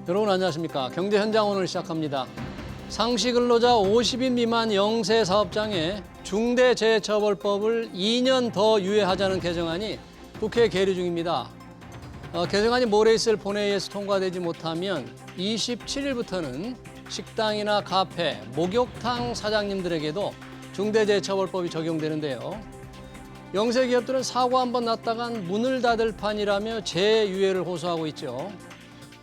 여러분 안녕하십니까. 경제 현장 오늘 시작합니다. 상시 근로자 50인 미만 영세 사업장에 중대재해처벌법을 2년 더 유예하자는 개정안이 국회에 계류 중입니다. 개정안이 모레 있을 본회의에서 통과되지 못하면 27일부터는 식당이나 카페, 목욕탕 사장님들에게도 중대재해처벌법이 적용되는데요. 영세 기업들은 사고 한번 났다간 문을 닫을 판이라며 재유예를 호소하고 있죠.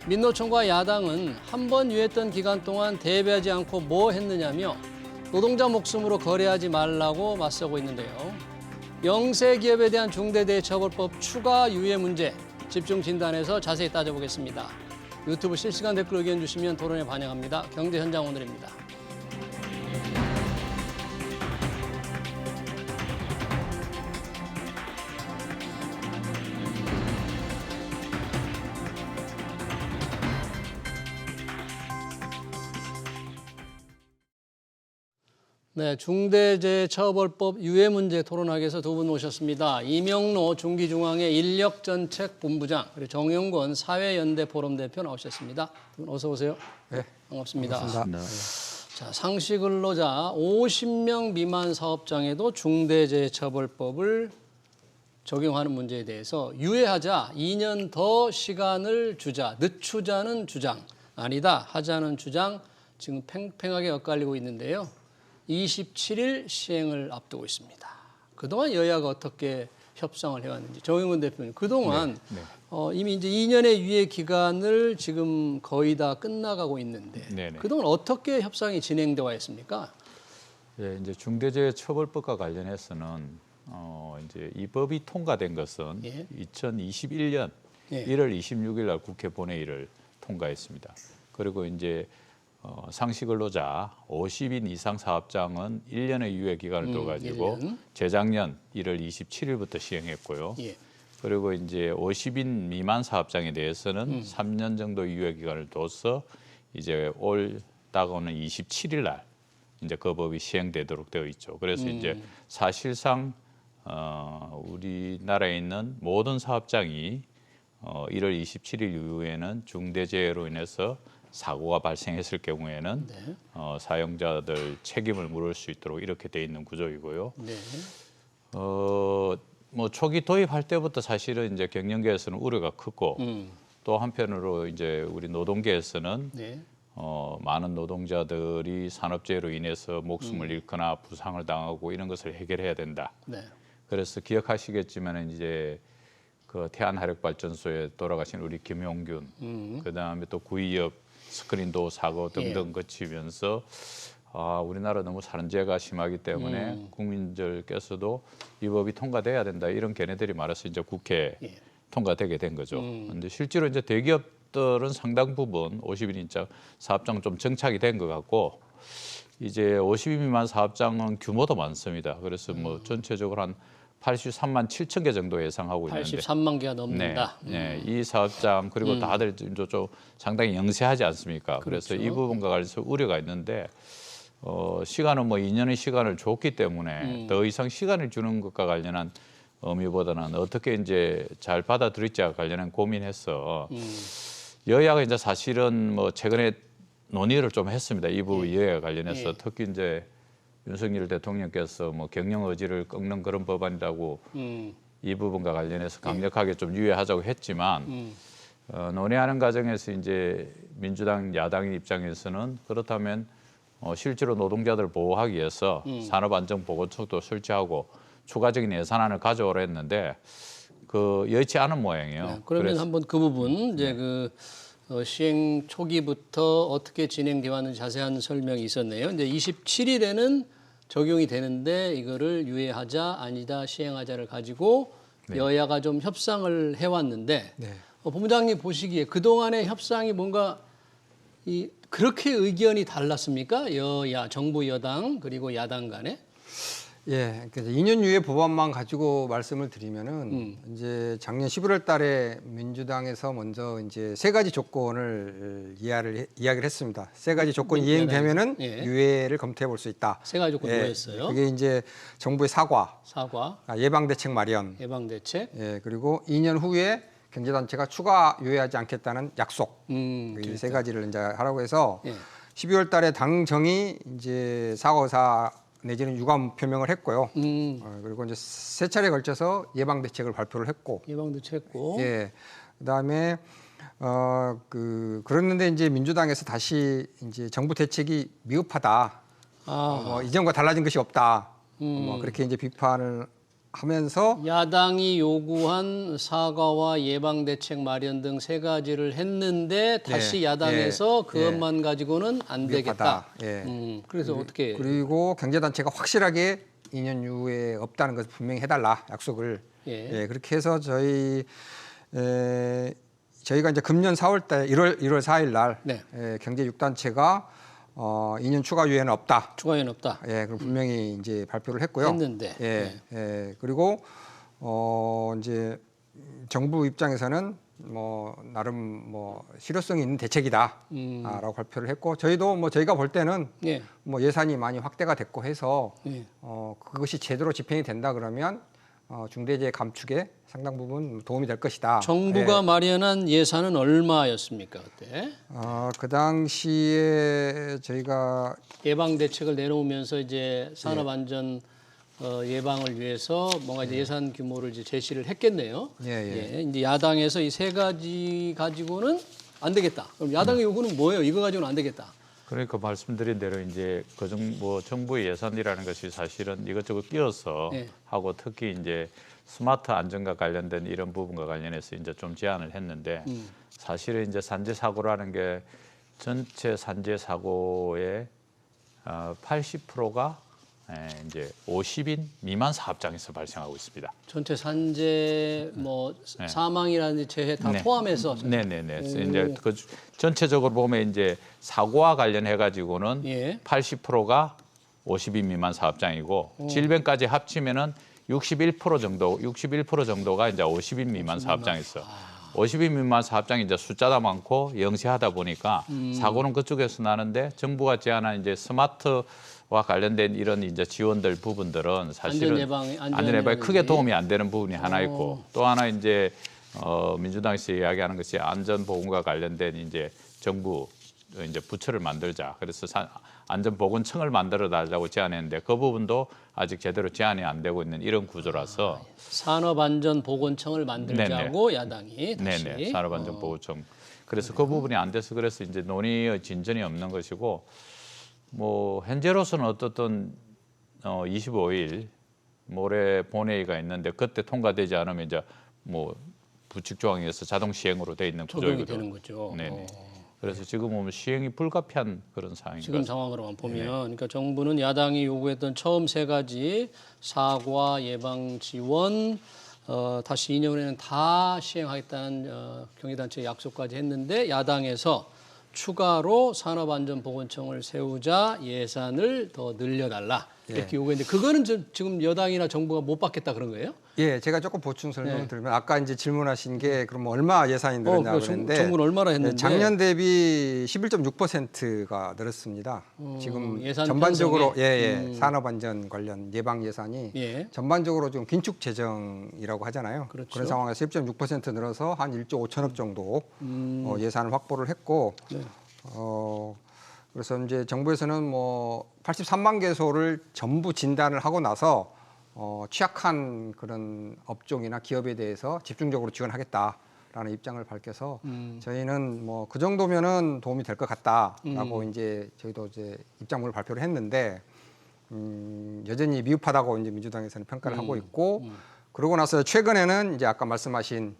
민노총과 야당은 한 번 유예했던 기간 동안 대비하지 않고 뭐 했느냐며 노동자 목숨으로 거래하지 말라고 맞서고 있는데요. 영세 기업에 대한 중대재해처벌법 추가 유예 문제 집중 진단해서 자세히 따져보겠습니다. 유튜브 실시간 댓글 의견 주시면 토론에 반영합니다. 경제 현장 오늘입니다. 네, 중대재해처벌법 유예 문제 토론하기 위해서 두 분 모셨습니다. 이명로 중기중앙회 인력정책본부장 그리고 정영권 사회연대포럼 대표 나오셨습니다. 두 분 어서 오세요. 네, 반갑습니다. 반갑습니다. 자, 상시 근로자 50명 미만 사업장에도 중대재해처벌법을 적용하는 문제에 대해서 유예하자 2년 더 시간을 주자, 늦추자는 주장, 아니다 하자는 주장 지금 팽팽하게 엇갈리고 있는데요. 27일 시행을 앞두고 있습니다. 그동안 여야가 어떻게 협상을 해왔는지 정영근 대표님 그동안 이미 이제 2년의 유예 기간을 지금 거의 다 끝나가고 있는데 그동안 어떻게 협상이 진행되어 왔습니까? 예, 이제 중대재해처벌법과 관련해서는 이제 이 법이 통과된 것은 2021년 1월 26일 날 국회 본회의를 통과했습니다. 그리고 이제 상시 근로자 50인 이상 사업장은 1년의 유예 기간을 둬가지고 재작년 1월 27일부터 시행했고요. 그리고 이제 50인 미만 사업장에 대해서는 3년 정도 유예 기간을 둬서 이제 올 다가오는 27일 날 이제 그 법이 시행되도록 되어 있죠. 그래서 이제 사실상 우리나라에 있는 모든 사업장이 1월 27일 이후에는 중대재해로 인해서 사고가 발생했을 경우에는 사용자들 책임을 물을 수 있도록 이렇게 돼 있는 구조이고요. 뭐 초기 도입할 때부터 사실은 이제 경영계에서는 우려가 크고 또 한편으로 이제 우리 노동계에서는 많은 노동자들이 산업재해로 인해서 목숨을 잃거나 부상을 당하고 이런 것을 해결해야 된다. 그래서 기억하시겠지만 이제 그 태안화력발전소에 돌아가신 우리 김용균, 그다음에 또 구의역 스크린도 사고 등등 거치면서 우리나라 너무 산재가 심하기 때문에 국민들께서도 이 법이 통과돼야 된다 이런 견해들이 많아서 이제 국회에 통과되게 된 거죠. 그런데 실제로 이제 대기업들은 상당 부분 50인 이상 사업장 좀 정착이 된 것 같고 이제 50인 미만 사업장은 규모도 많습니다. 그래서 뭐 전체적으로 한 83만 7천 개 정도 예상하고 있는데 83만 개가 넘는다. 이 사업장 그리고 다들 좀 상당히 영세하지 않습니까? 그래서 이 부분과 관련해서 우려가 있는데 시간은 뭐 2년의 시간을 줬기 때문에 더 이상 시간을 주는 것과 관련한 의미보다는 어떻게 이제 잘 받아들일지와 관련한 고민해서 여야가 이제 사실은 뭐 최근에 논의를 좀 했습니다. 이 부분 여야와 관련해서 특히 이제 윤석열 대통령께서 뭐 경영 의지를 꺾는 그런 법안이라고 이 부분과 관련해서 강력하게 좀 유예하자고 했지만 논의하는 과정에서 이제 민주당 야당 입장에서는 그렇다면 실제로 노동자들 보호하기 위해서 산업안전보건청도 설치하고 추가적인 예산안을 가져오라 했는데 그 여의치 않은 모양이에요. 그러면 한번 그 부분 이제 그 시행 초기부터 어떻게 진행되어 왔는지 자세한 설명이 있었네요. 이제 27일에는 적용이 되는데 이거를 유예하자 아니다 시행하자를 가지고 여야가 좀 협상을 해왔는데 본부장님 보시기에 그동안의 협상이 뭔가 그렇게 의견이 달랐습니까? 여야, 정부 여당 그리고 야당 간에? 예, 그래서 2년 유예 법안만 가지고 말씀을 드리면은 이제 작년 11월 달에 민주당에서 먼저 이제 세 가지 조건을 이야기를 했습니다. 세 가지 조건이 이행되면은 유예를 검토해 볼 수 있다. 세 가지 조건 뭐였어요? 그게 이제 정부의 사과, 사과, 예방 대책 마련, 예방 대책, 그리고 2년 후에 경제단체가 추가 유예하지 않겠다는 약속 이 세 가지를 이제 하라고 해서 12월 달에 당정이 이제 사과의사 내지는 유감 표명을 했고요. 그리고 이제 세 차례 걸쳐서 예방 대책을 발표를 했고, 예방 대책했고, 예, 그다음에 그랬는데 이제 민주당에서 다시 이제 정부 대책이 미흡하다, 뭐 이전과 달라진 것이 없다, 뭐 그렇게 이제 비판을 하면서 야당이 요구한 사과와 예방 대책 마련 등 세 가지를 했는데 다시 야당에서 그것만 가지고는 안 되겠다. 그래서 어떻게? 그리고 경제단체가 확실하게 2년 이후에 없다는 것을 분명히 해달라 약속을. 그렇게 해서 저희가 이제 금년 4월달 1월 4일 날 경제 6단체가 2년 추가 유예는 없다. 추가 유예는 없다. 그럼 분명히 이제 발표를 했고요. 했는데. 그리고 이제 정부 입장에서는 뭐 나름 뭐 실효성이 있는 대책이다라고 발표를 했고, 저희도 뭐 저희가 볼 때는 뭐 예산이 많이 확대가 됐고 해서 그것이 제대로 집행이 된다 그러면 중대재해 감축에 상당 부분 도움이 될 것이다. 정부가 마련한 예산은 얼마였습니까 그때? 그 당시에 저희가 예방 대책을 내놓으면서 이제 산업 안전 예방을 위해서 뭔가 이제 예산 규모를 이제 제시를 했겠네요. 이제 야당에서 이 세 가지 가지고는 안 되겠다. 그럼 야당의 요구는 뭐예요? 이거 가지고는 안 되겠다. 그러니까 말씀드린 대로 이제 뭐 정부의 예산이라는 것이 사실은 이것저것 끼어서 하고 특히 이제 스마트 안전과 관련된 이런 부분과 관련해서 이제 좀 제안을 했는데 사실은 이제 산재 사고라는 게 전체 산재 사고의 80%가 이제 50인 미만 사업장에서 발생하고 있습니다. 전체 산재 뭐 사망이라는 재해 다 포함해서. 이제 그 전체적으로 보면 이제 사고와 관련해 가지고는 80%가 50인 미만 사업장이고 질병까지 합치면은 61% 정도가 이제 50인 미만 사업장에서 50인 미만 사업장이 이제 숫자가 많고 영세하다 보니까 사고는 그쪽에서 나는데 정부가 제안한 이제 스마트와 관련된 이런 이제 지원들 부분들은 사실은 안전 예방에 크게 도움이 안 되는 부분이 하나 있고 또 하나 이제 민주당에서 이야기하는 것이 안전보건과 관련된 이제 정부 이제 부처를 만들자. 그래서 안전보건청을 만들어 달라고 제안했는데 그 부분도 아직 제대로 제안이 안 되고 있는 이런 구조라서 산업안전보건청을 만들자고 야당이 다시. 산업안전보건청. 그래서 그 부분이 안 돼서 그래서 이제 논의의 진전이 없는 것이고 뭐 현재로서는 어떻든 25일 모레 본회의가 있는데 그때 통과되지 않으면 이제 뭐 부칙 조항에서 자동 시행으로 돼 있는 구조이거든요. 되는 거죠. 그래서 지금은 시행이 불가피한 그런 상황인 지금 상황으로만 보면 그러니까 정부는 야당이 요구했던 처음 세 가지 사과, 예방, 지원 다시 2년 후에는 다 시행하겠다는 경제단체 약속까지 했는데 야당에서 추가로 산업안전보건청을 세우자 예산을 더 늘려달라 이렇게 요구했는데 그거는 지금 여당이나 정부가 못 받겠다 그런 거예요? 제가 조금 보충 설명을 드리면 아까 이제 질문하신 게 그럼 얼마 예산이 늘었냐 그랬는데 정부는 얼마나 했는데 작년 대비 11.6%가 늘었습니다. 지금 전반적으로 산업안전 관련 예방 예산이 전반적으로 좀 긴축 재정이라고 하잖아요. 그런 상황에서 11.6% 늘어서 한 1조 5천억 정도 예산을 확보를 했고 그래서 이제 정부에서는 뭐 83만 개소를 전부 진단을 하고 나서 취약한 그런 업종이나 기업에 대해서 집중적으로 지원하겠다라는 입장을 밝혀서 저희는 뭐 그 정도면은 도움이 될 것 같다라고 이제 저희도 이제 입장문을 발표를 했는데 여전히 미흡하다고 이제 민주당에서는 평가를 하고 있고 그러고 나서 최근에는 이제 아까 말씀하신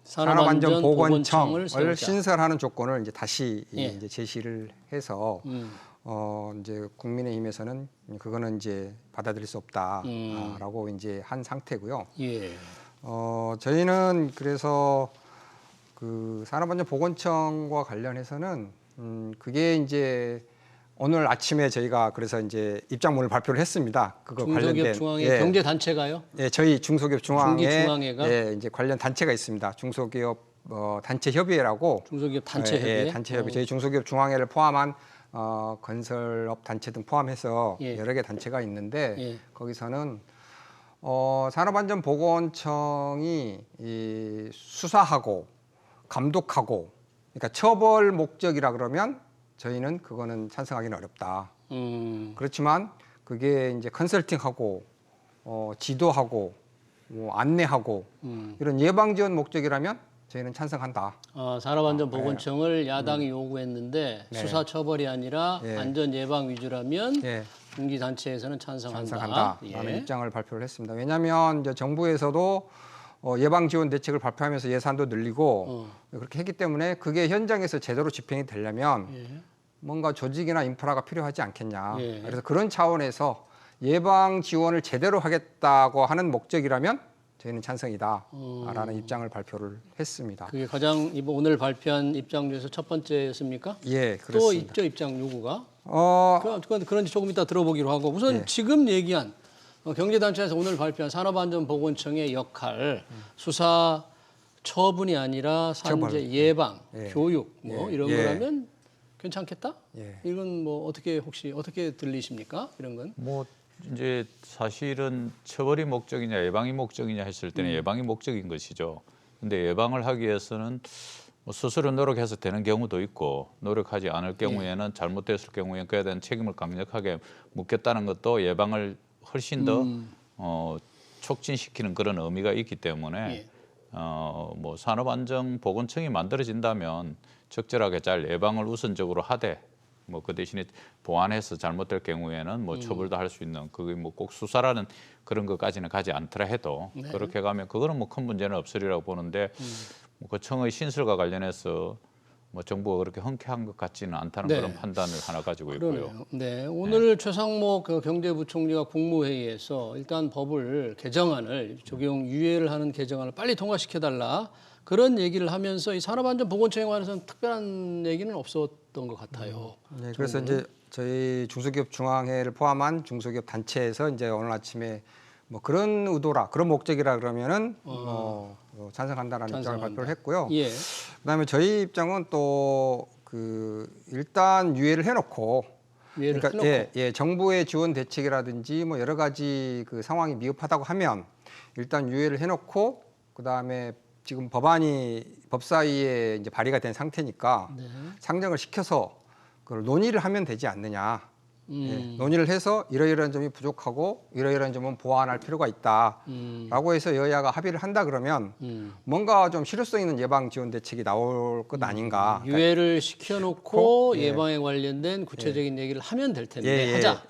산업안전보건청을 신설하는 조건을 이제 다시 이제 제시를 해서 이제 국민의힘에서는 그거는 이제 받아들일 수 없다라고 이제 한 상태고요. 저희는 그래서 그 산업안전보건청과 관련해서는 그게 이제 오늘 아침에 저희가 그래서 이제 입장문을 발표를 했습니다. 그거 관련된 중소기업 경제 단체가요? 저희 중소기업 중기중앙회가 이제 관련 단체가 있습니다. 중소기업 단체 협의회라고. 중소기업 단체 협의회. 단체 협의. 저희 중소기업 중앙회를 포함한 건설업 단체 등 포함해서 여러 개 단체가 있는데 거기서는 산업안전보건청이 이 수사하고 감독하고, 그러니까 처벌 목적이라 그러면 저희는 그거는 찬성하기는 어렵다. 그렇지만 그게 이제 컨설팅하고 지도하고 안내하고 이런 예방 지원 목적이라면 저희는 찬성한다. 산업안전보건청을 야당이 요구했는데 네. 수사 처벌이 아니라 예. 안전 예방 위주라면 예. 중기단체에서는 찬성한다. 찬성한다. 라는 입장을 발표를 했습니다. 왜냐하면 이제 정부에서도 예방 지원 대책을 발표하면서 예산도 늘리고 그렇게 했기 때문에 그게 현장에서 제대로 집행이 되려면 뭔가 조직이나 인프라가 필요하지 않겠냐. 예. 그래서 그런 차원에서 예방 지원을 제대로 하겠다고 하는 목적이라면 저희는 찬성이다라는 입장을 발표를 했습니다. 그게 가장 오늘 발표한 입장 중에서 첫 번째였습니까? 예, 또 그렇습니다. 있죠, 입장 요구가? 그런지 조금 이따 들어보기로 하고 우선 예. 지금 얘기한 경제단체에서 오늘 발표한 산업안전보건청의 역할, 수사 처분이 아니라 산재 처벌. 예방, 예. 교육 뭐 예. 이런 예. 거라면 괜찮겠다? 예. 이건 뭐 혹시 어떻게 들리십니까? 이런 건? 뭐 이제 사실은 처벌이 목적이냐 예방이 목적이냐 했을 때는 예방이 목적인 것이죠. 근데 예방을 하기 위해서는 뭐 스스로 노력해서 되는 경우도 있고 노력하지 않을 경우에는 잘못됐을 경우에 그에 대한 책임을 강력하게 묻겠다는 것도 예방을 훨씬 더 촉진시키는 그런 의미가 있기 때문에 뭐 산업안전보건청이 만들어진다면 적절하게 잘 예방을 우선적으로 하되 뭐 그 대신에 보완해서 잘못될 경우에는 뭐 처벌도 할 수 있는 그게 뭐 꼭 수사라는 그런 것까지는 가지 않더라 해도 그렇게 가면 그거는 뭐 큰 문제는 없으리라고 보는데 뭐 그 청의 신설과 관련해서 뭐 정부가 그렇게 흔쾌한 것 같지는 않다는 네. 그런 판단을 하나 가지고 있고요. 그러네요. 네, 오늘 최상목 경제부총리가 국무회의에서 일단 법을 개정안을 적용 유예를 하는 개정안을 빨리 통과시켜달라 그런 얘기를 하면서 이 산업안전보건청에 관해서는 특별한 얘기는 없었던 것 같아요. 네, 그래서 이제 저희 중소기업 중앙회를 포함한 중소기업 단체에서 이제 오늘 아침에 뭐 그런 의도라 그런 목적이라 그러면은 찬성한다라는 입장을 발표를 했고요. 예. 그다음에 저희 입장은 또 그 일단 유예를 해놓고 유예를 해놓고. 정부의 지원 대책이라든지 뭐 여러 가지 그 상황이 미흡하다고 하면 일단 유예를 해놓고 그다음에 지금 법사위에 이제 발의가 된 상태니까 상정을 시켜서 그걸 논의를 하면 되지 않느냐. 논의를 해서 이러이러한 점이 부족하고 이러이러한 점은 보완할 필요가 있다라고 해서 여야가 합의를 한다 그러면 뭔가 좀 실효성 있는 예방 지원 대책이 나올 것 아닌가. 유예를 시켜놓고 예방에 관련된 구체적인 얘기를 하면 될 텐데 하자.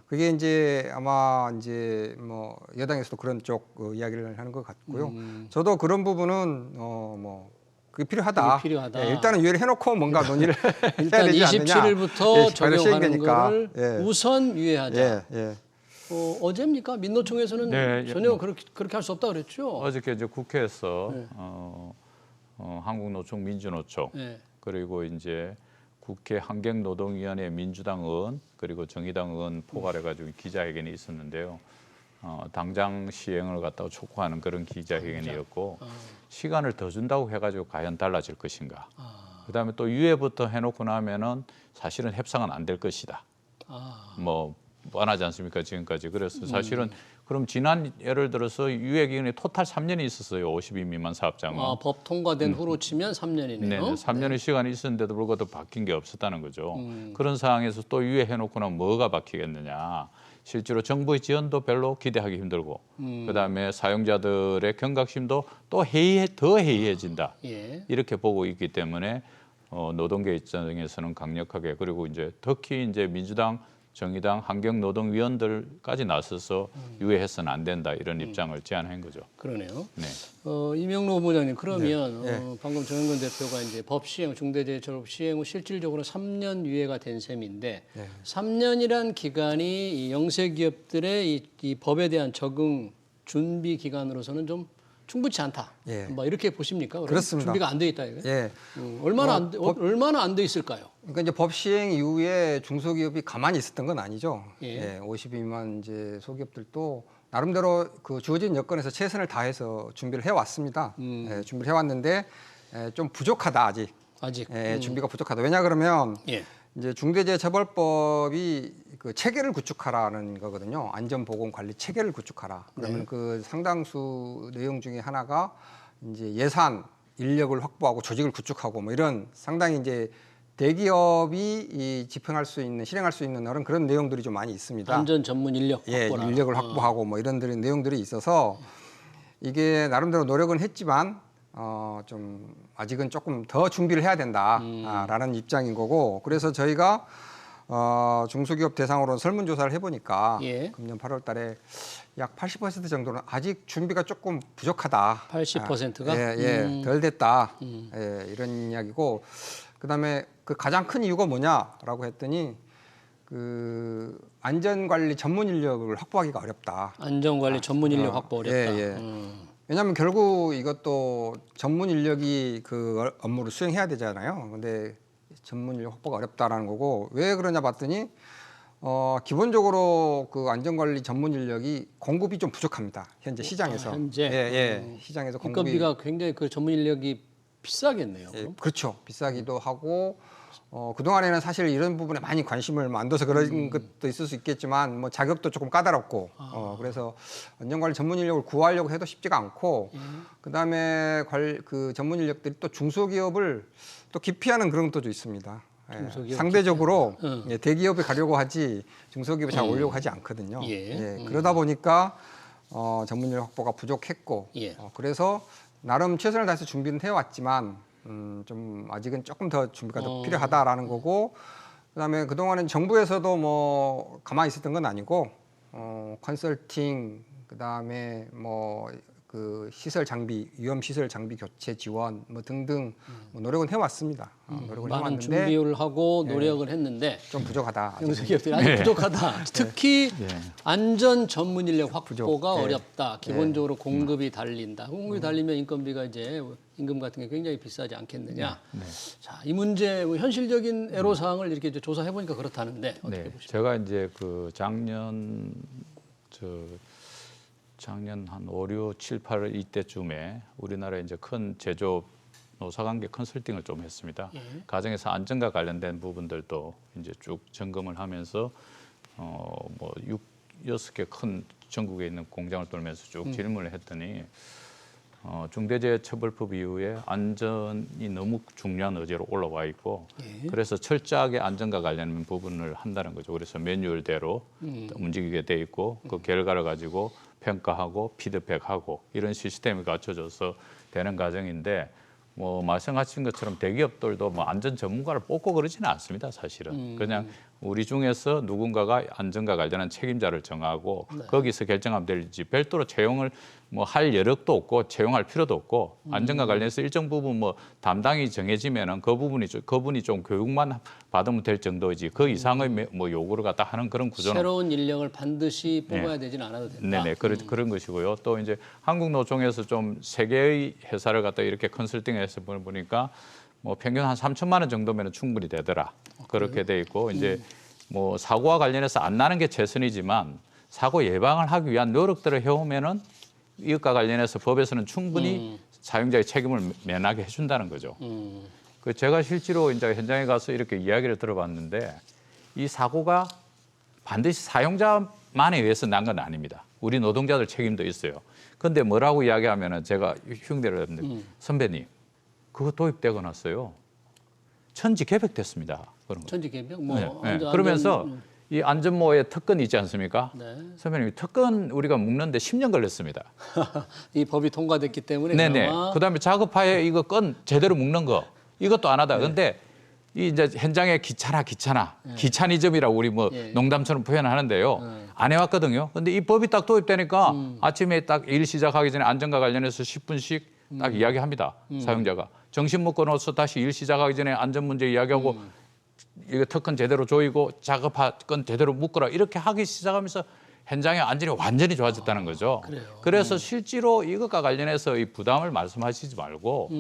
그게 이제 아마 이제 뭐 여당에서도 그런 쪽 이야기를 하는 것 같고요. 저도 그런 부분은 그게 필요하다. 그게 필요하다. 일단은 유예를 해놓고 뭔가 논의를 일단 해야 되지 않느냐. 27일부터 적용하는 시행되니까. 거를 우선 유예하자. 예. 어제입니까? 민노총에서는 네, 전혀 그렇게 할 수 없다 그랬죠. 어저께 이제 국회에서 한국노총 민주노총 그리고 이제 국회 환경노동위원회 민주당 의원 그리고 정의당 의원 포괄해가지고 기자회견이 있었는데요. 당장 시행을 갖다가 촉구하는 그런 기자회견이었고 시간을 더 준다고 해가지고 과연 달라질 것인가. 그다음에 또 유예부터 해놓고 나면은 사실은 협상은 안 될 것이다. 뭐 뻔하지 않습니까 지금까지. 그래서 사실은 그럼 지난 예를 들어서 유예 기간이 토탈 3년이 있었어요. 50인 미만 사업장은. 법 통과된 후로 치면 3년이네요. 네, 3년의 시간이 있었는데도 불구하고 바뀐 게 없었다는 거죠. 그런 상황에서 또 유예해놓고 나면 뭐가 바뀌겠느냐. 실제로 정부의 지원도 별로 기대하기 힘들고 그다음에 사용자들의 경각심도 또 더 해이해진다. 이렇게 보고 있기 때문에 노동계 입장에서는 강력하게 그리고 이제 특히 이제 민주당 정의당 환경노동위원들까지 나서서 유예해서는 안 된다 이런 입장을 제안한 거죠. 그러네요. 네. 이명록 본부장님 그러면 방금 정영근 대표가 이제 법 시행 중대재해처벌 시행 후 실질적으로 3년 유예가 된 셈인데 3년이란 기간이 이 영세 기업들의 이 법에 대한 적응 준비 기간으로서는 좀 충분치 않다. 뭐 이렇게 보십니까? 그렇습니다. 준비가 안 돼 있다 이게. 얼마나 안 돼 있을까요? 그러니까 이제 법 시행 이후에 중소기업이 가만히 있었던 건 아니죠. 50인 미만 이제 소기업들도 나름대로 그 주어진 여건에서 최선을 다해서 준비를 해왔습니다. 준비를 해왔는데 좀 부족하다 아직. 준비가 부족하다. 왜냐 그러면 이제 중대재해처벌법이 그 체계를 구축하라는 거거든요. 안전보건관리 체계를 구축하라. 그러면 그 상당수 내용 중에 하나가 이제 예산, 인력을 확보하고 조직을 구축하고 뭐 이런 상당히 이제 대기업이 이 집행할 수 있는, 실행할 수 있는 그런 내용들이 좀 많이 있습니다. 안전 전문 인력 확보라. 인력을 확보하고 뭐 이런 내용들이 있어서 이게 나름대로 노력은 했지만 좀 아직은 조금 더 준비를 해야 된다라는 입장인 거고, 그래서 저희가 중소기업 대상으로 설문조사를 해보니까 금년 8월달에 약 80% 정도는 아직 준비가 조금 부족하다. 80%가? 덜 됐다. 이런 이야기고, 그다음에 그 가장 큰 이유가 뭐냐라고 했더니 그 안전관리 전문 인력을 확보하기가 어렵다. 안전관리 전문 인력 확보 어렵다. 왜냐하면 결국 이것도 전문 인력이 그 업무를 수행해야 되잖아요. 근데 전문 인력 확보가 어렵다라는 거고, 왜 그러냐 봤더니 기본적으로 그 안전관리 전문 인력이 공급이 좀 부족합니다. 현재 시장에서. 현재. 시장에서 공급이. 인건비가 굉장히 그 전문 인력이 비싸겠네요. 그렇죠. 비싸기도 하고 그동안에는 사실 이런 부분에 많이 관심을 안 둬서 그런 것도 있을 수 있겠지만 뭐 자격도 조금 까다롭고 그래서 안전관리 전문 인력을 구하려고 해도 쉽지가 않고 그다음에 그 전문 인력들이 또 중소기업을 또 기피하는 그런 것도 좀 있습니다. 상대적으로 대기업에 가려고 하지 중소기업에 잘 오려고 하지 않거든요. 그러다 보니까 전문 인력 확보가 부족했고 그래서 나름 최선을 다해서 준비는 해왔지만 좀 아직은 조금 더 준비가 더 필요하다라는 거고, 그다음에 그동안은 정부에서도 뭐 가만히 있었던 건 아니고 컨설팅, 그다음에 뭐 그 시설 장비, 위험 시설 장비 교체 지원 뭐 등등 뭐 노력은 해왔습니다. 노력을 많은 해왔는데 준비를 하고 노력을 했는데 좀 부족하다. 중소기업들이 아직 부족하다. 특히 안전 전문 인력 확보가 어렵다. 기본적으로 공급이 달린다. 공급이 달리면 인건비가 이제 임금 같은 게 굉장히 비싸지 않겠느냐. 자, 이 문제 현실적인 애로 사항을 이렇게 이제 조사해 보니까 그렇다는데 어떻게 보십니까? 제가 이제 그 작년 한 5, 6, 7, 8월 이때쯤에 우리나라에 이제 큰 제조업 노사관계 컨설팅을 좀 했습니다. 가정에서 안전과 관련된 부분들도 이제 쭉 점검을 하면서 뭐 6개 큰 전국에 있는 공장을 돌면서 쭉 질문을 했더니 중대재해처벌법 이후에 안전이 너무 중요한 의제로 올라와 있고 그래서 철저하게 안전과 관련된 부분을 한다는 거죠. 그래서 매뉴얼대로 움직이게 돼 있고 그 결과를 가지고 평가하고 피드백하고 이런 시스템이 갖춰져서 되는 과정인데 뭐 말씀하신 것처럼 대기업들도 뭐 안전 전문가를 뽑고 그러지는 않습니다. 사실은 그냥 우리 중에서 누군가가 안전과 관련한 책임자를 정하고 거기서 결정하면 될지 별도로 채용을 뭐 할 여력도 없고 채용할 필요도 없고 안전과 관련해서 일정 부분 뭐 담당이 정해지면은 그분이 좀 교육만 받으면 될 정도이지 그 이상의 뭐 요구를 갖다 하는 그런 구조는 새로운 인력을 반드시 뽑아야 되지는 않아도 된다. 그런 것이고요. 또 이제 한국노총에서 좀 세 개의 회사를 갖다 이렇게 컨설팅해서 보니까 뭐 평균 한 3천만 원 정도면 충분히 되더라. 그렇게 돼 있고 이제 뭐 사고와 관련해서 안 나는 게 최선이지만 사고 예방을 하기 위한 노력들을 해오면은 이것과 관련해서 법에서는 충분히 사용자의 책임을 면하게 해준다는 거죠. 그 제가 실제로 이제 현장에 가서 이렇게 이야기를 들어봤는데 이 사고가 반드시 사용자만에 의해서 난 건 아닙니다. 우리 노동자들 책임도 있어요. 그런데 뭐라고 이야기하면은 제가 흉내를 냈는데 선배님 그거 도입되고 났어요. 천지개벽됐습니다. 그런 거. 천지개벽? 그러면서 이 안전모의 특권이 있지 않습니까? 선배님 특권 우리가 묶는데 10년 걸렸습니다. 이 법이 통과됐기 때문에. 그다음에 작업하에 이거 건 제대로 묶는 거 이것도 안 하다. 그런데 이 이제 현장에 귀차니즘이라고 우리 뭐 농담처럼 표현하는데요. 안 해왔거든요. 근데 이 법이 딱 도입되니까 아침에 딱 일 시작하기 전에 안전과 관련해서 10분씩 딱 이야기합니다. 사용자가. 정신 먹고 나서 다시 일 시작하기 전에 안전 문제 이야기하고 이거 특권 제대로 조이고 작업할 건 제대로 묶어라 이렇게 하기 시작하면서 현장의 안전이 완전히 좋아졌다는 거죠. 그래서 실제로 이것과 관련해서 이 부담을 말씀하시지 말고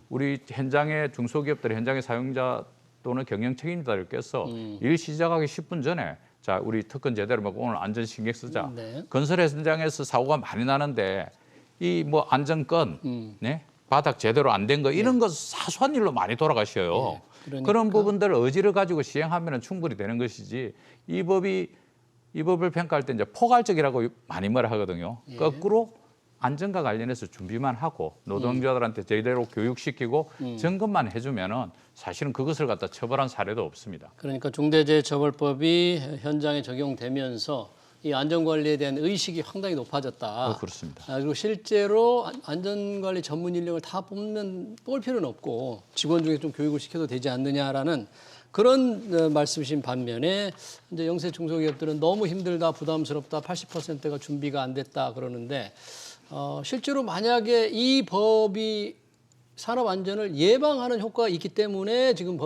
우리 현장의 중소기업들 현장의 사용자 또는 경영 책임자들께서 일 시작하기 10분 전에 자 우리 특권 제대로 먹고 오늘 안전 신경 쓰자. 건설 현장에서 사고가 많이 나는데 이 뭐 안전건 바닥 제대로 안 된 거 이런 거 사소한 일로 많이 돌아가셔요. 그러니까. 그런 부분들 의지를 가지고 시행하면 충분히 되는 것이지 이 법을 평가할 때 이제 포괄적이라고 많이 뭐라 하거든요. 예. 거꾸로 안전과 관련해서 준비만 하고 노동자들한테 제대로 교육시키고 점검만 해주면은 사실은 그것을 갖다 처벌한 사례도 없습니다. 그러니까 중대재해처벌법이 현장에 적용되면서 이 안전관리에 대한 의식이 상당히 높아졌다. 그렇습니다. 그리고 실제로 안전관리 전문 인력을 다 뽑을 필요는 없고 직원 중에 좀 교육을 시켜도 되지 않느냐라는 그런 말씀이신 반면에 이제 영세 중소기업들은 너무 힘들다, 부담스럽다, 80%가 준비가 안 됐다 그러는데 실제로 만약에 이 법이 산업 안전을 예방하는 효과가 있기 때문에 지금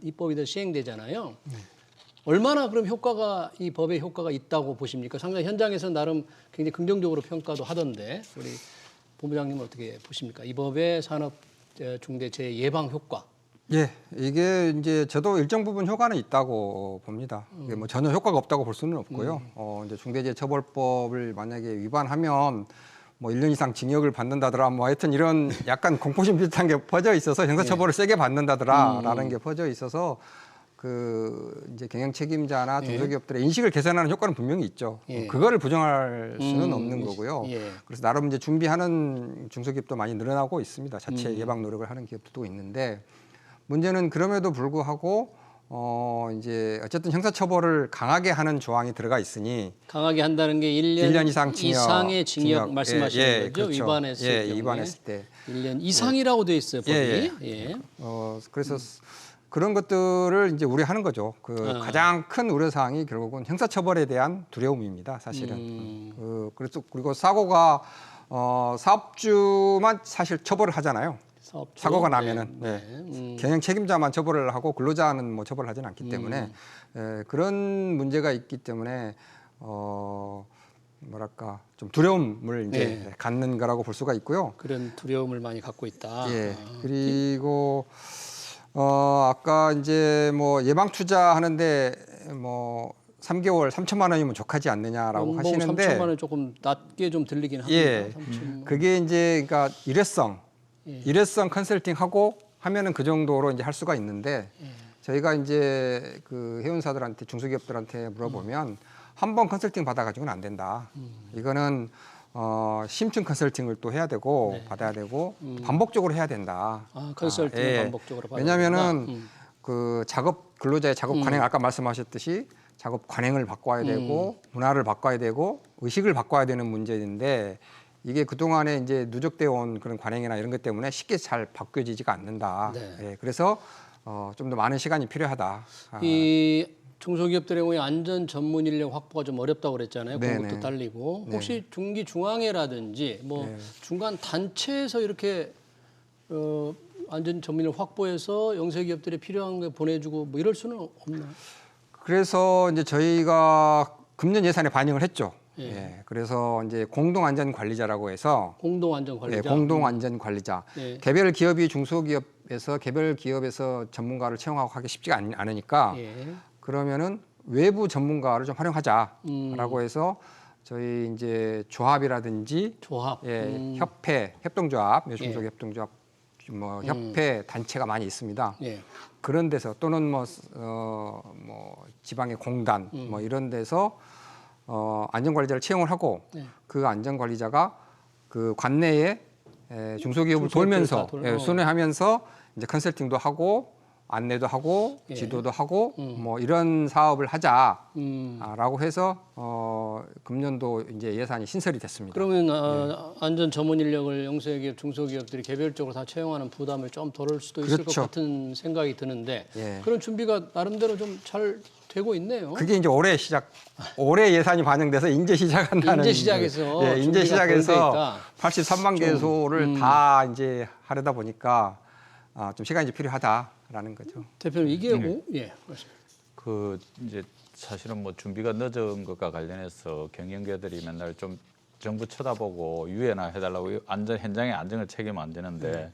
입법이 더 시행되잖아요. 얼마나 그럼 이 법의 효과가 있다고 보십니까? 상당히 현장에서 나름 굉장히 긍정적으로 평가도 하던데 우리 본부장님은 어떻게 보십니까? 이 법의 산업 중대 재해 예방 효과. 예, 이게 이제 저도 일정 부분 효과는 있다고 봅니다. 이게 뭐 전혀 효과가 없다고 볼 수는 없고요. 이제 중대재해처벌법을 만약에 위반하면 뭐 1년 이상 징역을 받는다더라, 뭐 하여튼 이런 약간 공포심 비슷한 게 퍼져 있어서 형사처벌을 세게 받는다더라라는 게 퍼져 있어서 그 이제 경영 책임자나 중소기업들의 인식을 개선하는 효과는 분명히 있죠. 그거를 부정할 수는 없는 거고요. 그래서 나름 이제 준비하는 중소기업도 많이 늘어나고 있습니다. 자체 예방 노력을 하는 기업들도 있는데 문제는 그럼에도 불구하고 이제 어쨌든 형사처벌을 강하게 하는 조항이 들어가 있으니 강하게 한다는 게 1년 이상 이상의 징역 말씀하시는 거죠? 그렇죠. 위반했을 경우에. 위반했을 때 1년 이상이라고 돼 있어요, 법이. 그래서 그런 것들을 이제 우려하는 거죠. 가장 큰 우려 사항이 결국은 형사처벌에 대한 두려움입니다, 사실은. 그리고 사고가 사업주만 사실 처벌을 하잖아요. 사고가 나면은 경영 책임자만 처벌을 하고 근로자는 뭐 처벌을 하지는 않기 때문에 그런 문제가 있기 때문에 뭐랄까 좀 두려움을 이제 갖는 거라고 볼 수가 있고요. 그런 두려움을 많이 갖고 있다. 그리고 아까 이제 뭐 예방 투자하는데 뭐 3개월 3천만 원이면 족하지 않느냐라고 하시는데 3천만 원 조금 낮게 좀 들리긴 합니다. 그게 이제 그러니까 일회성 컨설팅 하고 하면은 그 정도로 이제 할 수가 있는데 저희가 이제 그 회원사들한테 중소기업들한테 물어보면 한 번 컨설팅 받아가지고는 안 된다. 이거는 심층 컨설팅을 또 해야 되고 받아야 되고 반복적으로 해야 된다. 컨설팅을 반복적으로 받아야 왜냐하면은 그 근로자의 작업 관행 아까 말씀하셨듯이 작업 관행을 바꿔야 되고 문화를 바꿔야 되고 의식을 바꿔야 되는 문제인데 이게 그동안에 이제 누적되어 온 그런 관행이나 이런 것 때문에 쉽게 잘 바뀌어지지가 않는다. 그래서 좀 더 많은 시간이 필요하다. 이 중소기업들의 경우에 안전 전문 인력 확보가 좀 어렵다고 그랬잖아요. 공급도 딸리고. 혹시 중기 중앙회라든지 뭐 중간 단체에서 이렇게 안전 전문 인력 확보해서 영세기업들이 필요한 거 보내주고 뭐 이럴 수는 없나요? 그래서 이제 저희가 금년 예산에 반영을 했죠. 그래서 이제 공동안전관리자라고 해서 공동안전관리자. 개별 기업이 중소기업에서 개별 기업에서 전문가를 채용하고 하기 쉽지가 않으니까 그러면은 외부 전문가를 좀 활용하자라고 해서 저희 이제 조합이라든지 협회, 협동조합, 중소기업 협동조합 뭐 협회 단체가 많이 있습니다. 그런 데서 또는 뭐 지방의 공단 뭐 이런 데서 안전관리자를 채용을 하고 그 안전관리자가 그 관내에 중소기업을 돌면서 순회하면서 이제 컨설팅도 하고 안내도 하고 지도도 하고 뭐 이런 사업을 하자라고 해서 금년도 이제 예산이 신설이 됐습니다. 그러면 안전 전문 인력을 영세기업, 중소기업들이 개별적으로 다 채용하는 부담을 좀 덜을 수도 있을 것 같은 생각이 드는데 그런 준비가 나름대로 좀 잘 되고 있네요. 그게 이제 올해 예산이 반영돼서 인제 시작한다는. 인제 시작해서 인제 시작해서 83만 개소를 다 이제 하려다 보니까 좀 시간이 이제 필요하다라는 거죠. 대표님 이게 그 이제 사실은 뭐 준비가 늦은 것과 관련해서 경영계들이 맨날 좀 정부 쳐다보고 유예나 해달라고 현장의 안전을 책임은 안 되는데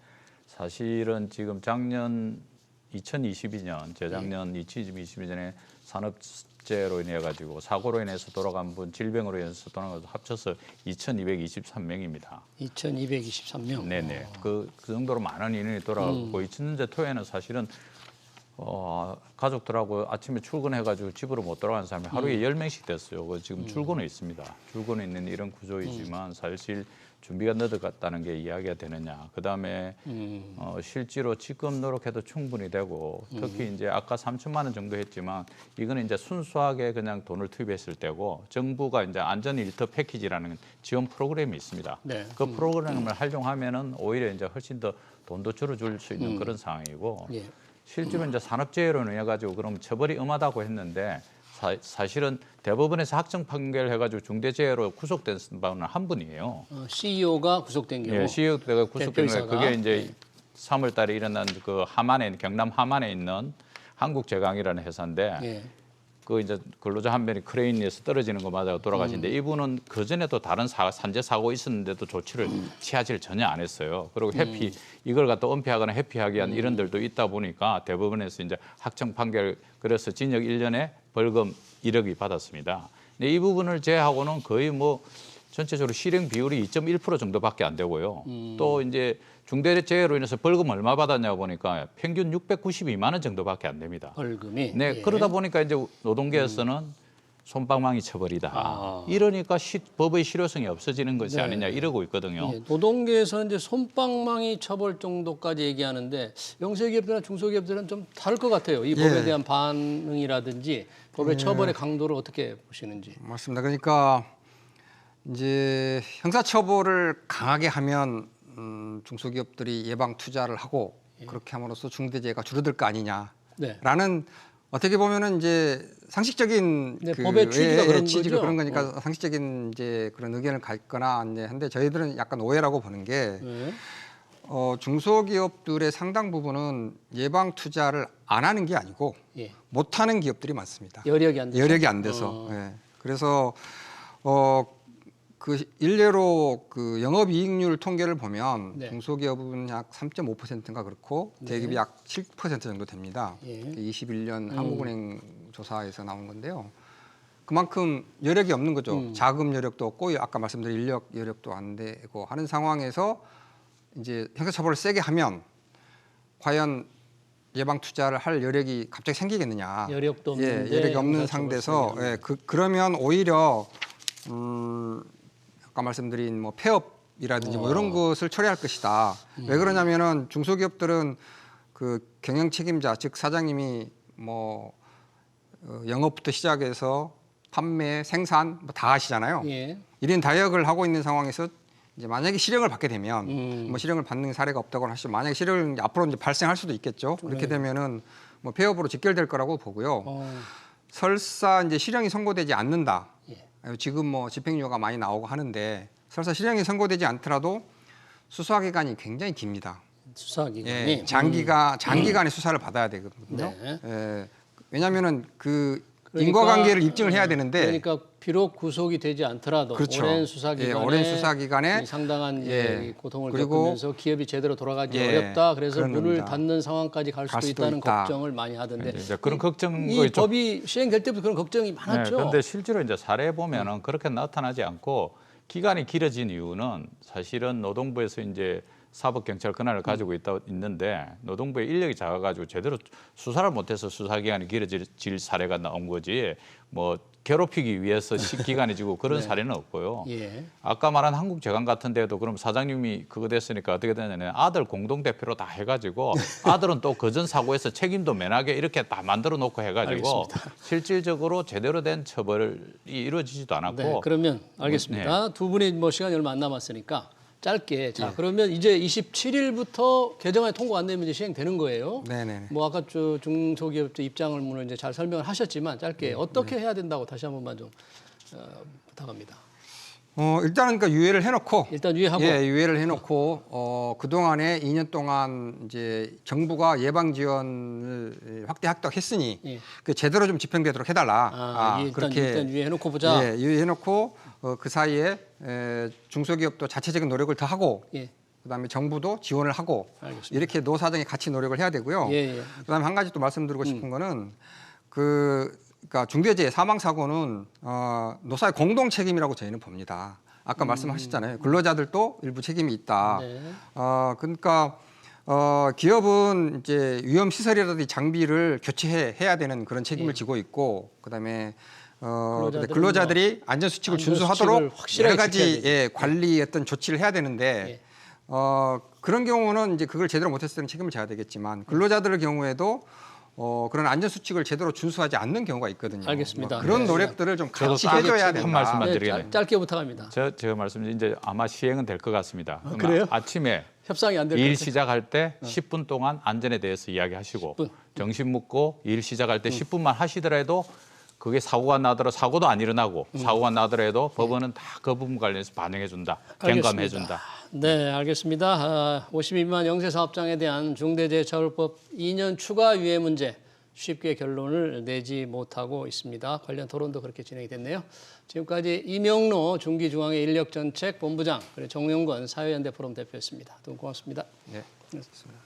사실은 지금 작년 2022년 재작년 2022년에 산업재해로 인해 가지고 사고로 인해서 돌아간 분, 질병으로 인해서 돌아간 분 합쳐서 2,223명입니다. 2,223명. 네네. 그 정도로 많은 인원이 돌아가고 2000년대 초에는 사실은 가족들하고 아침에 출근해가지고 집으로 못 돌아가는 사람이 하루에 10명씩 됐어요. 지금 줄고는 있습니다. 줄고는 있는 이런 구조이지만 사실 준비가 늦어갔다는 게 이야기가 되느냐. 그다음에 실제로 지금 노력해도 충분히 되고 특히 이제 아까 3천만 원 정도 했지만 이거는 이제 순수하게 그냥 돈을 투입했을 때고 정부가 이제 안전 일터 패키지라는 지원 프로그램이 있습니다. 네. 그 프로그램을 활용하면은 오히려 이제 훨씬 더 돈도 줄여줄 수 있는 그런 상황이고 예. 실제로 이제 산업재해로 인해 가지고 그럼 처벌이 엄하다고 했는데 사실은 대법원에서 확정 판결해가지고 중대재해로 구속된 분은 한 분이에요. CEO가 구속된 경우. 예, CEO가 구속된 대표이사가. 거예요. 그게 이제 3월달에 일어난 그 하만에 경남 하만에 있는 한국제강이라는 회사인데. 예. 그 이제 근로자 한 명이 크레인에서 떨어지는 거 맞아 돌아가신데 이분은 그 전에도 다른 산재 사고 있었는데도 조치를 취하지를 전혀 안 했어요. 그리고 회피 이걸 갖다 은폐하거나 회피하기 위한 이런 들도 있다 보니까 대법원에서 이제 확정 판결 그래서 징역 1년에 벌금 1억이 받았습니다. 근데 이 부분을 제외하고는 거의 뭐 전체적으로 실행 비율이 2.1% 정도밖에 안 되고요. 또 이제 중대재해로 인해서 벌금 얼마 받았냐 보니까 평균 692만 원 정도밖에 안 됩니다. 벌금이. 네, 예. 그러다 보니까 이제 노동계에서는 솜방망이 처벌이다. 아. 이러니까 법의 실효성이 없어지는 것이 네. 아니냐 이러고 있거든요. 예, 노동계에서는 이제 솜방망이 처벌 정도까지 얘기하는데 영세기업들이나 중소기업들은 좀 다를 것 같아요. 이 법에 예. 대한 반응이라든지 법의 처벌의 강도를 어떻게 보시는지. 맞습니다. 그러니까 이제 형사처벌을 강하게 하면 중소기업들이 예방 투자를 하고 그렇게 함으로써 중대재해가 줄어들 거 아니냐라는 네. 어떻게 보면은 이제 상식적인 네, 법의 취지가 그런 취지가 거죠? 그런 거니까 상식적인 이제 그런 의견을 갖거나 이제 한데 저희들은 약간 오해라고 보는 게 네. 중소기업들의 상당 부분은 예방 투자를 안 하는 게 아니고 예. 못 하는 기업들이 많습니다. 여력이 안 돼서. 여력이 안 돼서. 예. 그래서 그 일례로 그 영업이익률 통계를 보면 네. 중소기업은 약 3.5%인가 그렇고 대기업이 약 7% 정도 됩니다. 예. 21년 한국은행 조사에서 나온 건데요. 그만큼 여력이 없는 거죠. 자금 여력도 없고 아까 말씀드린 인력 여력도 안 되고 하는 상황에서 이제 형사처벌을 세게 하면 과연 예방 투자를 할 여력이 갑자기 생기겠느냐? 여력도 없는데 여력이 없는 형사처벌을 상태에서 세게 하면. 그러면 오히려 아까 말씀드린 뭐 폐업이라든지 뭐 이런 것을 처리할 것이다. 왜 그러냐면은 중소기업들은 그 경영 책임자 즉 사장님이 뭐 영업부터 시작해서 판매, 생산 뭐 다 하시잖아요. 예. 1인 다역을 하고 있는 상황에서 이제 만약에 실형을 받게 되면 뭐 실형을 받는 사례가 없다고 하시죠. 만약에 실형이 앞으로 이제 발생할 수도 있겠죠. 그렇게 되면은 뭐 폐업으로 직결될 거라고 보고요. 설사 이제 실형이 선고되지 않는다. 예. 지금 뭐 집행유예가 많이 나오고 하는데 설사 실형이 선고되지 않더라도 수사 기간이 굉장히 깁니다. 수사 기관이 예, 장기간의 수사를 받아야 되거든요. 네. 예, 왜냐하면은 그 그러니까, 인과관계를 입증을 해야 되는데 그러니까 비록 구속이 되지 않더라도 그렇죠. 오랜 수사 기간에, 오랜 수사 기간에 상당한 예, 고통을 그리고 겪으면서 기업이 제대로 돌아가기 예, 어렵다. 그래서 그런 문을 겁니다. 닫는 상황까지 갈 수도 있다는 있다. 걱정을 많이 하던데 이제 그런 걱정도 이 있죠. 법이 시행될 때부터 그런 걱정이 많았죠. 그런데 실제로 이제 사례 보면은 그렇게 나타나지 않고 기간이 길어진 이유는 사실은 노동부에서 이제 사법경찰 권한을 가지고 있는데 노동부의 인력이 작아가지고 제대로 수사를 못해서 수사 기간이 길어질 사례가 나온 거지 뭐 괴롭히기 위해서 기간이 지고 그런 사례는 없고요. 예. 아까 말한 한국제강 같은 데도 그럼 사장님이 그거 됐으니까 어떻게 되냐면 아들 공동대표로 다 해가지고 아들은 또 그전 사고에서 책임도 면하게 이렇게 다 만들어 놓고 해가지고 실질적으로 제대로 된 처벌이 이루어지지도 않았고. 네, 그러면 알겠습니다. 두 분이 뭐 시간이 얼마 안 남았으니까 짧게 자 그러면 이제 27일부터 개정안이 통과 안 되면 이제 시행되는 거예요. 네네. 뭐 아까 중소기업체 입장을 물론 이제 잘 설명을 하셨지만 짧게 어떻게 해야 된다고 다시 한 번만 좀 부탁합니다. 일단은 그러니까 유예를 해놓고 일단 유예하고 유예를 해놓고 그 동안에 2년 동안 이제 정부가 예방 지원을 확대했으니 예. 그 제대로 좀 집행되도록 해달라. 일단 유예해놓고 보자. 예, 유예해놓고 그 사이에 중소기업도 자체적인 노력을 더 하고 예. 그다음에 정부도 지원을 하고 알겠습니다. 이렇게 노사정이 같이 노력을 해야 되고요. 예, 예. 그다음에 한 가지 또 말씀드리고 싶은 거는 그러니까 중대재해 사망 사고는 노사의 공동 책임이라고 저희는 봅니다. 아까 말씀하셨잖아요. 근로자들도 일부 책임이 있다. 네. 그러니까 기업은 이제 위험 시설이라든지 장비를 교체해야 되는 그런 책임을 지고 있고, 그다음에 근로자들이 안전 수칙을 준수하도록 여러 가지 관리 어떤 조치를 해야 되는데 그런 경우는 이제 그걸 제대로 못했을 때는 책임을 져야 되겠지만 근로자들의 경우에도 그런 안전 수칙을 제대로 준수하지 않는 경우가 있거든요. 알겠습니다. 그런 노력들을 좀 같이 저도 해줘야 한 된다. 말씀만 드리겠네요. 짧게 부탁합니다. 제가 말씀드린 이제 아마 시행은 될 것 같습니다. 그래요? 아침에 협상이 안 될 것 일 같아요. 시작할 때 10분 동안 안전에 대해서 이야기하시고 10분. 정신 묻고 일 시작할 때 10분만 하시더라도 그게 사고가 나더라도 사고도 안 일어나고 사고가 나더라도 법원은 다 그 부분 관련해서 반영해 준다. 경감해 준다. 네, 알겠습니다. 50인 미만 영세 사업장에 대한 중대재해처벌법 2년 추가 유예 문제 쉽게 결론을 내지 못하고 있습니다. 관련 토론도 그렇게 진행이 됐네요. 지금까지 이명로 중기중앙회 인력정책 본부장 그리고 정용건 사회연대 포럼 대표였습니다. 두 분 고맙습니다. 네, 고맙습니다.